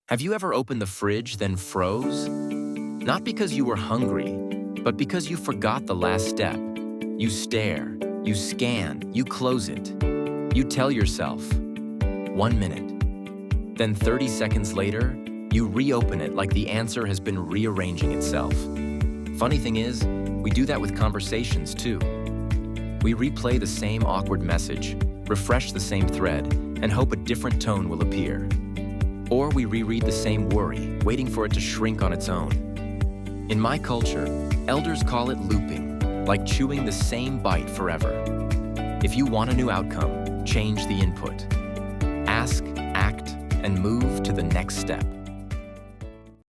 Have you ever opened the fridge, then froze? Not because you were hungry, but because you forgot the last step. You stare, you scan, you close it. You tell yourself, 1 minute. Then 30 seconds later, you reopen it like the answer has been rearranging itself. Funny thing is, we do that with conversations too. We replay the same awkward message, refresh the same thread, and hope a different tone will appear. Or we reread the same worry, waiting for it to shrink on its own. In my culture, elders call it looping, like chewing the same bite forever. If you want a new outcome, change the input. Ask, act, and move to the next step.